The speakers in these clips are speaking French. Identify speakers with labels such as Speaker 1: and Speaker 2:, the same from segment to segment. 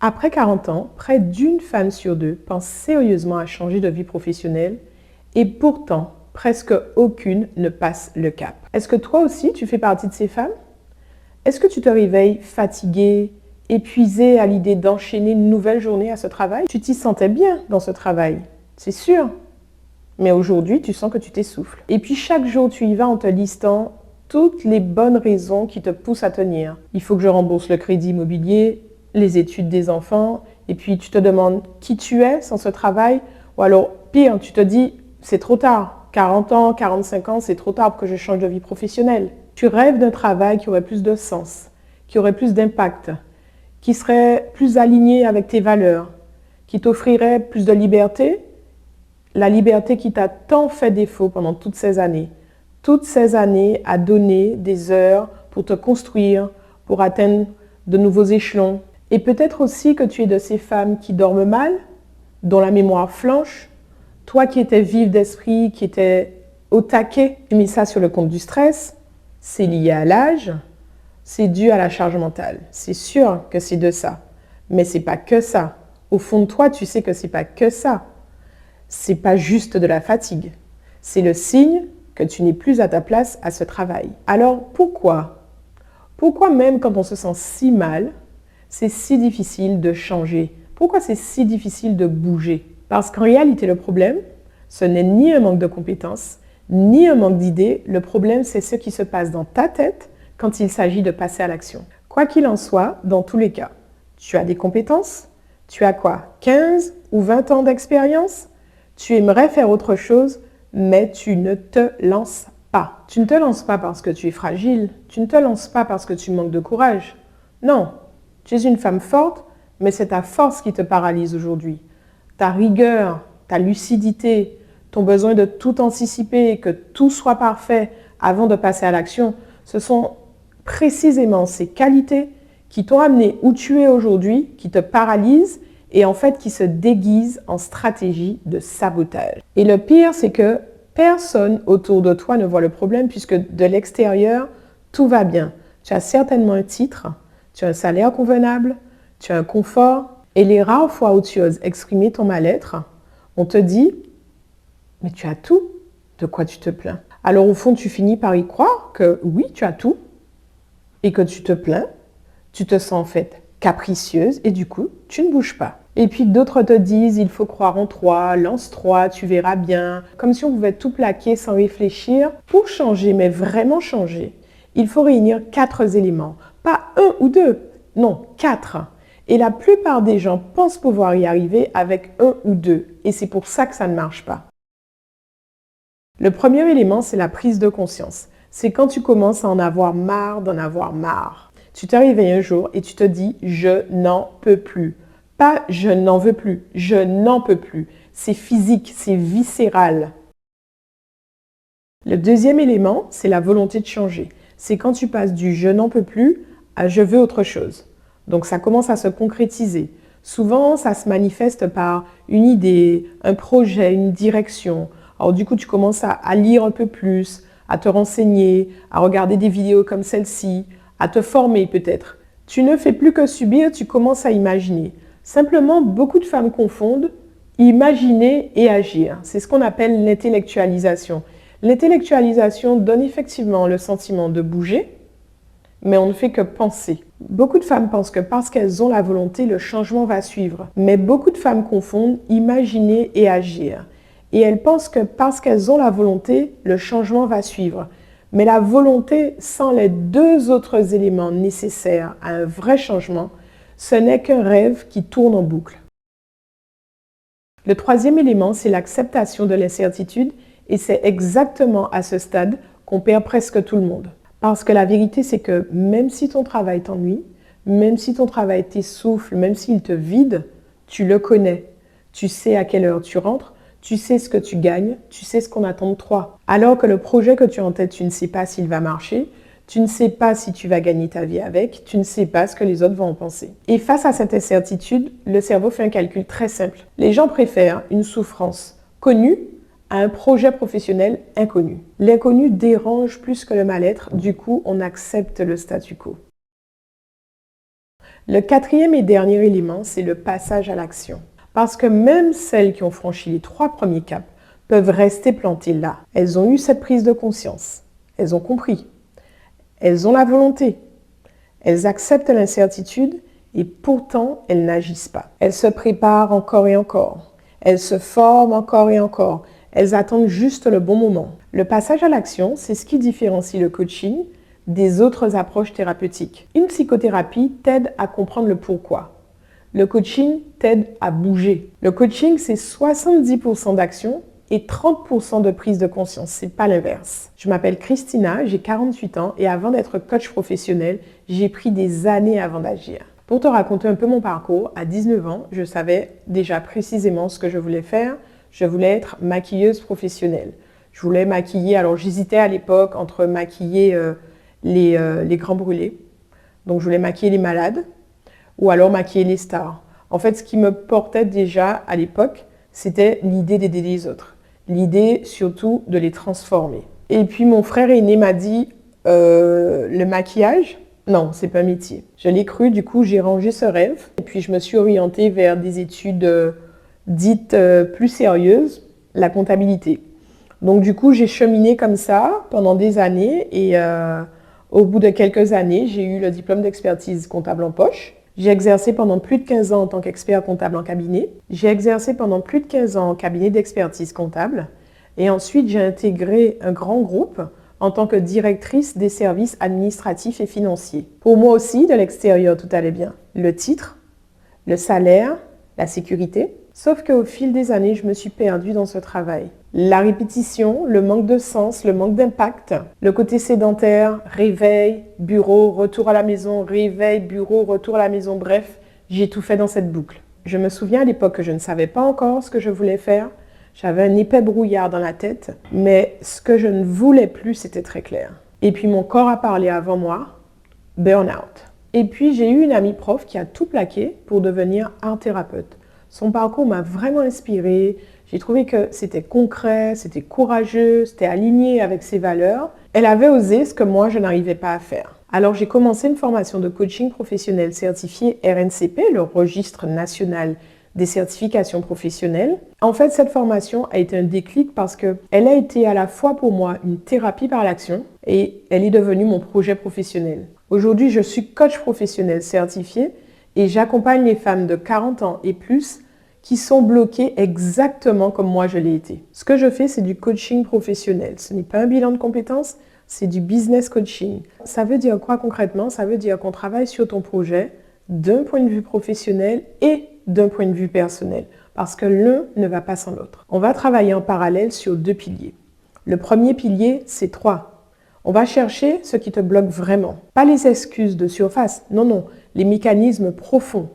Speaker 1: Après 40 ans, près d'une femme sur deux pense sérieusement à changer de vie professionnelle et pourtant, presque aucune ne passe le cap. Est-ce que toi aussi, tu fais partie de ces femmes? Est-ce que tu te réveilles fatiguée, épuisée à l'idée d'enchaîner une nouvelle journée à ce travail? Tu t'y sentais bien dans ce travail, c'est sûr. Mais aujourd'hui, tu sens que tu t'essouffles. Et puis chaque jour, tu y vas en te listant toutes les bonnes raisons qui te poussent à tenir. Il faut que je rembourse le crédit immobilier, les études des enfants, et puis tu te demandes qui tu es sans ce travail, ou alors pire, tu te dis c'est trop tard, 40 ans, 45 ans, c'est trop tard pour que je change de vie professionnelle. Tu rêves d'un travail qui aurait plus de sens, qui aurait plus d'impact, qui serait plus aligné avec tes valeurs, qui t'offrirait plus de liberté, la liberté qui t'a tant fait défaut pendant toutes ces années. Toutes ces années à donner des heures pour te construire, pour atteindre de nouveaux échelons. Et peut-être aussi que tu es de ces femmes qui dorment mal, dont la mémoire flanche. Toi qui étais vive d'esprit, qui étais au taquet, tu mets ça sur le compte du stress. C'est lié à l'âge, c'est dû à la charge mentale. C'est sûr que c'est de ça. Mais c'est pas que ça. Au fond de toi, tu sais que c'est pas que ça. C'est pas juste de la fatigue. C'est le signe que tu n'es plus à ta place à ce travail. Alors pourquoi? Pourquoi même quand on se sent si mal, c'est si difficile de changer? Pourquoi c'est si difficile de bouger? Parce qu'en réalité, le problème, ce n'est ni un manque de compétences, ni un manque d'idées. Le problème, c'est ce qui se passe dans ta tête quand il s'agit de passer à l'action. Quoi qu'il en soit, dans tous les cas, tu as des compétences, tu as quoi? 15 ou 20 ans d'expérience? Tu aimerais faire autre chose, mais tu ne te lances pas. Tu ne te lances pas parce que tu es fragile. Tu ne te lances pas parce que tu manques de courage. Non, tu es une femme forte, mais c'est ta force qui te paralyse aujourd'hui. Ta rigueur, ta lucidité, ton besoin de tout anticiper, que tout soit parfait avant de passer à l'action, ce sont précisément ces qualités qui t'ont amené où tu es aujourd'hui, qui te paralysent et en fait qui se déguise en stratégie de sabotage. Et le pire, c'est que personne autour de toi ne voit le problème puisque de l'extérieur, tout va bien. Tu as certainement un titre, tu as un salaire convenable, tu as un confort et les rares fois où tu oses exprimer ton mal-être, on te dit « mais tu as tout, de quoi tu te plains ?» Alors au fond, tu finis par y croire que oui, tu as tout et que tu te plains, tu te sens en fait capricieuse et du coup, tu ne bouges pas. Et puis d'autres te disent, il faut croire en toi, lance-toi, tu verras bien. Comme si on pouvait tout plaquer sans réfléchir. Pour changer, mais vraiment changer, il faut réunir 4 éléments. Pas 1 ou 2, non, 4. Et la plupart des gens pensent pouvoir y arriver avec 1 ou 2. Et c'est pour ça que ça ne marche pas. Le premier élément, c'est la prise de conscience. C'est quand tu commences à en avoir marre d'en avoir marre. Tu te réveilles un jour et tu te dis « je n'en peux plus ». Pas « je n'en veux plus », je n'en peux plus. C'est physique, c'est viscéral. Le deuxième élément, c'est la volonté de changer. C'est quand tu passes du « je n'en peux plus » à « je veux autre chose ». Donc ça commence à se concrétiser. Souvent, ça se manifeste par une idée, un projet, une direction. Alors du coup, tu commences à lire un peu plus, à te renseigner, à regarder des vidéos comme celle-ci, à te former peut-être. Tu ne fais plus que subir, tu commences à imaginer. Simplement, beaucoup de femmes confondent imaginer et agir. C'est ce qu'on appelle l'intellectualisation. L'intellectualisation donne effectivement le sentiment de bouger, mais on ne fait que penser. Beaucoup de femmes pensent que parce qu'elles ont la volonté, le changement va suivre. Mais beaucoup de femmes confondent imaginer et agir. Et elles pensent que parce qu'elles ont la volonté, le changement va suivre. Mais la volonté, sans les 2 autres éléments nécessaires à un vrai changement, ce n'est qu'un rêve qui tourne en boucle. Le troisième élément, c'est l'acceptation de l'incertitude et c'est exactement à ce stade qu'on perd presque tout le monde. Parce que la vérité, c'est que même si ton travail t'ennuie, même si ton travail t'essouffle, même s'il te vide, tu le connais. Tu sais à quelle heure tu rentres, tu sais ce que tu gagnes, tu sais ce qu'on attend de toi. Alors que le projet que tu as en tête, tu ne sais pas s'il va marcher, tu ne sais pas si tu vas gagner ta vie avec, tu ne sais pas ce que les autres vont en penser. Et face à cette incertitude, le cerveau fait un calcul très simple. Les gens préfèrent une souffrance connue à un projet professionnel inconnu. L'inconnu dérange plus que le mal-être, du coup, on accepte le statu quo. Le quatrième et dernier élément, c'est le passage à l'action. Parce que même celles qui ont franchi les 3 premiers caps peuvent rester plantées là. Elles ont eu cette prise de conscience. Elles ont compris. Elles ont la volonté. Elles acceptent l'incertitude et pourtant elles n'agissent pas. Elles se préparent encore et encore. Elles se forment encore et encore. Elles attendent juste le bon moment. Le passage à l'action, c'est ce qui différencie le coaching des autres approches thérapeutiques. Une psychothérapie t'aide à comprendre le pourquoi. Le coaching t'aide à bouger. Le coaching, c'est 70% d'action et 30% de prise de conscience. C'est pas l'inverse. Je m'appelle Christina, j'ai 48 ans et avant d'être coach professionnel, j'ai pris des années avant d'agir. Pour te raconter un peu mon parcours, à 19 ans, je savais déjà précisément ce que je voulais faire. Je voulais être maquilleuse professionnelle. Je voulais maquiller, alors j'hésitais à l'époque entre maquiller les grands brûlés. Donc je voulais maquiller les malades ou alors maquiller les stars. En fait, ce qui me portait déjà à l'époque, c'était l'idée d'aider les autres. L'idée surtout de les transformer. Et puis mon frère aîné m'a dit, le maquillage, non, c'est pas un métier. Je l'ai cru, du coup j'ai rangé ce rêve. Et puis je me suis orientée vers des études dites plus sérieuses, la comptabilité. Donc du coup j'ai cheminé comme ça pendant des années et au bout de quelques années, j'ai eu le diplôme d'expertise comptable en poche. J'ai exercé pendant plus de 15 ans en tant qu'expert comptable en cabinet. J'ai exercé pendant plus de 15 ans en cabinet d'expertise comptable. Et ensuite, j'ai intégré un grand groupe en tant que directrice des services administratifs et financiers. Pour moi aussi, de l'extérieur, tout allait bien. Le titre, le salaire, la sécurité. Sauf qu'au fil des années, je me suis perdue dans ce travail. La répétition, le manque de sens, le manque d'impact, le côté sédentaire, réveil, bureau, retour à la maison, réveil, bureau, retour à la maison, bref, j'ai tout fait dans cette boucle. Je me souviens à l'époque que je ne savais pas encore ce que je voulais faire. J'avais un épais brouillard dans la tête, mais ce que je ne voulais plus, c'était très clair. Et puis mon corps a parlé avant moi, burn-out. Et puis j'ai eu une amie prof qui a tout plaqué pour devenir art thérapeute. Son parcours m'a vraiment inspirée. J'ai trouvé que c'était concret, c'était courageux, c'était aligné avec ses valeurs. Elle avait osé ce que moi, je n'arrivais pas à faire. Alors, j'ai commencé une formation de coaching professionnel certifié RNCP, le registre national des certifications professionnelles. En fait, cette formation a été un déclic parce qu'elle a été à la fois pour moi une thérapie par l'action et elle est devenue mon projet professionnel. Aujourd'hui, je suis coach professionnel certifié et j'accompagne les femmes de 40 ans et plus qui sont bloquées exactement comme moi je l'ai été. Ce que je fais, c'est du coaching professionnel. Ce n'est pas un bilan de compétences, c'est du business coaching. Ça veut dire quoi concrètement? Ça veut dire qu'on travaille sur ton projet d'un point de vue professionnel et d'un point de vue personnel, parce que l'un ne va pas sans l'autre. On va travailler en parallèle sur 2 piliers. Le premier pilier, c'est 3. On va chercher ce qui te bloque vraiment. Pas les excuses de surface, non, non, les mécanismes profonds.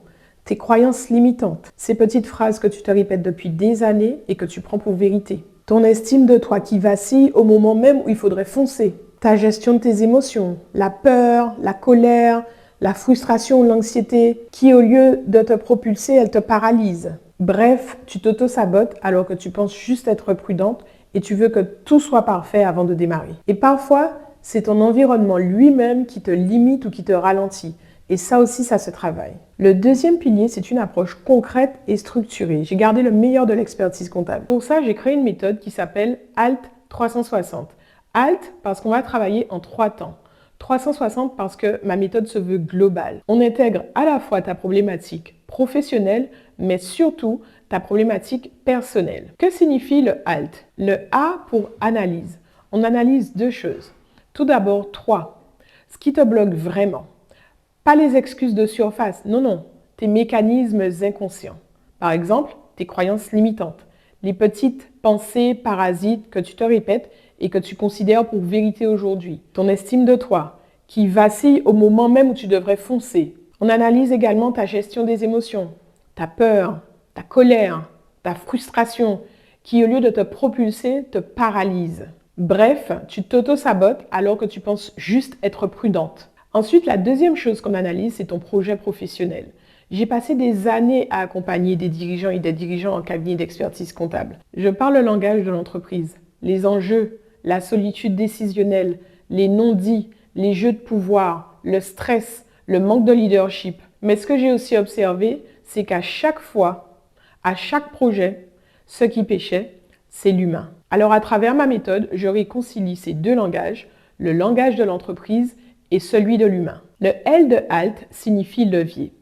Speaker 1: Tes croyances limitantes, ces petites phrases que tu te répètes depuis des années et que tu prends pour vérité. Ton estime de toi qui vacille au moment même où il faudrait foncer. Ta gestion de tes émotions, la peur, la colère, la frustration ou l'anxiété qui, au lieu de te propulser, elle te paralyse. Bref, tu t'auto-sabotes alors que tu penses juste être prudente et tu veux que tout soit parfait avant de démarrer. Et parfois, c'est ton environnement lui-même qui te limite ou qui te ralentit. Et ça aussi, ça se travaille. Le deuxième pilier, c'est une approche concrète et structurée. J'ai gardé le meilleur de l'expertise comptable. Pour ça, j'ai créé une méthode qui s'appelle HALT 360. HALT parce qu'on va travailler en 3 temps. 360 parce que ma méthode se veut globale. On intègre à la fois ta problématique professionnelle, mais surtout ta problématique personnelle. Que signifie le HALT? Le A pour analyse. On analyse 2 choses. Tout d'abord, 3. Ce qui te bloque vraiment. Pas les excuses de surface, non, non, tes mécanismes inconscients. Par exemple, tes croyances limitantes, les petites pensées parasites que tu te répètes et que tu considères pour vérité aujourd'hui. Ton estime de toi, qui vacille au moment même où tu devrais foncer. On analyse également ta gestion des émotions, ta peur, ta colère, ta frustration, qui au lieu de te propulser, te paralyse. Bref, tu t'auto-sabotes alors que tu penses juste être prudente. Ensuite, la deuxième chose qu'on analyse, c'est ton projet professionnel. J'ai passé des années à accompagner des dirigeants et des dirigeants en cabinet d'expertise comptable. Je parle le langage de l'entreprise, les enjeux, la solitude décisionnelle, les non-dits, les jeux de pouvoir, le stress, le manque de leadership. Mais ce que j'ai aussi observé, c'est qu'à chaque fois, à chaque projet, ce qui pêchait, c'est l'humain. Alors à travers ma méthode, je réconcilie ces deux langages, le langage de l'entreprise et celui de l'humain. Le L de HALT signifie levier.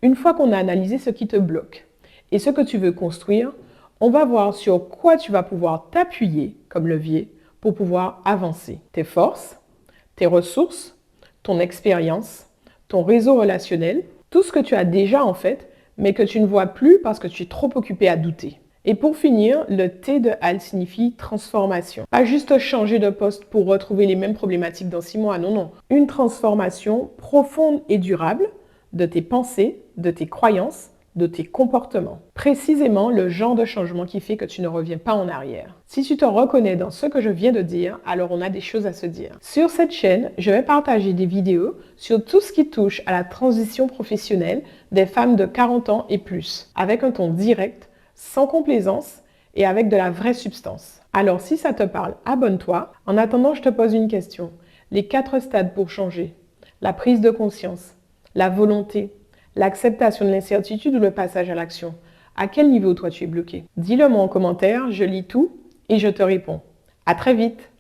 Speaker 1: Une fois qu'on a analysé ce qui te bloque et ce que tu veux construire, on va voir sur quoi tu vas pouvoir t'appuyer comme levier pour pouvoir avancer. Tes forces, tes ressources, ton expérience, ton réseau relationnel, tout ce que tu as déjà en fait, mais que tu ne vois plus parce que tu es trop occupé à douter. Et pour finir, le T de HALT signifie transformation. Pas juste changer de poste pour retrouver les mêmes problématiques dans 6 mois, non, non. Une transformation profonde et durable de tes pensées, de tes croyances, de tes comportements. Précisément le genre de changement qui fait que tu ne reviens pas en arrière. Si tu te reconnais dans ce que je viens de dire, alors on a des choses à se dire. Sur cette chaîne, je vais partager des vidéos sur tout ce qui touche à la transition professionnelle des femmes de 40 ans et plus, avec un ton direct, sans complaisance et avec de la vraie substance. Alors si ça te parle, abonne-toi. En attendant, je te pose une question. Les 4 stades pour changer. La prise de conscience, la volonté, l'acceptation de l'incertitude ou le passage à l'action. À quel niveau toi tu es bloqué? Dis-le moi en commentaire, je lis tout et je te réponds. À très vite!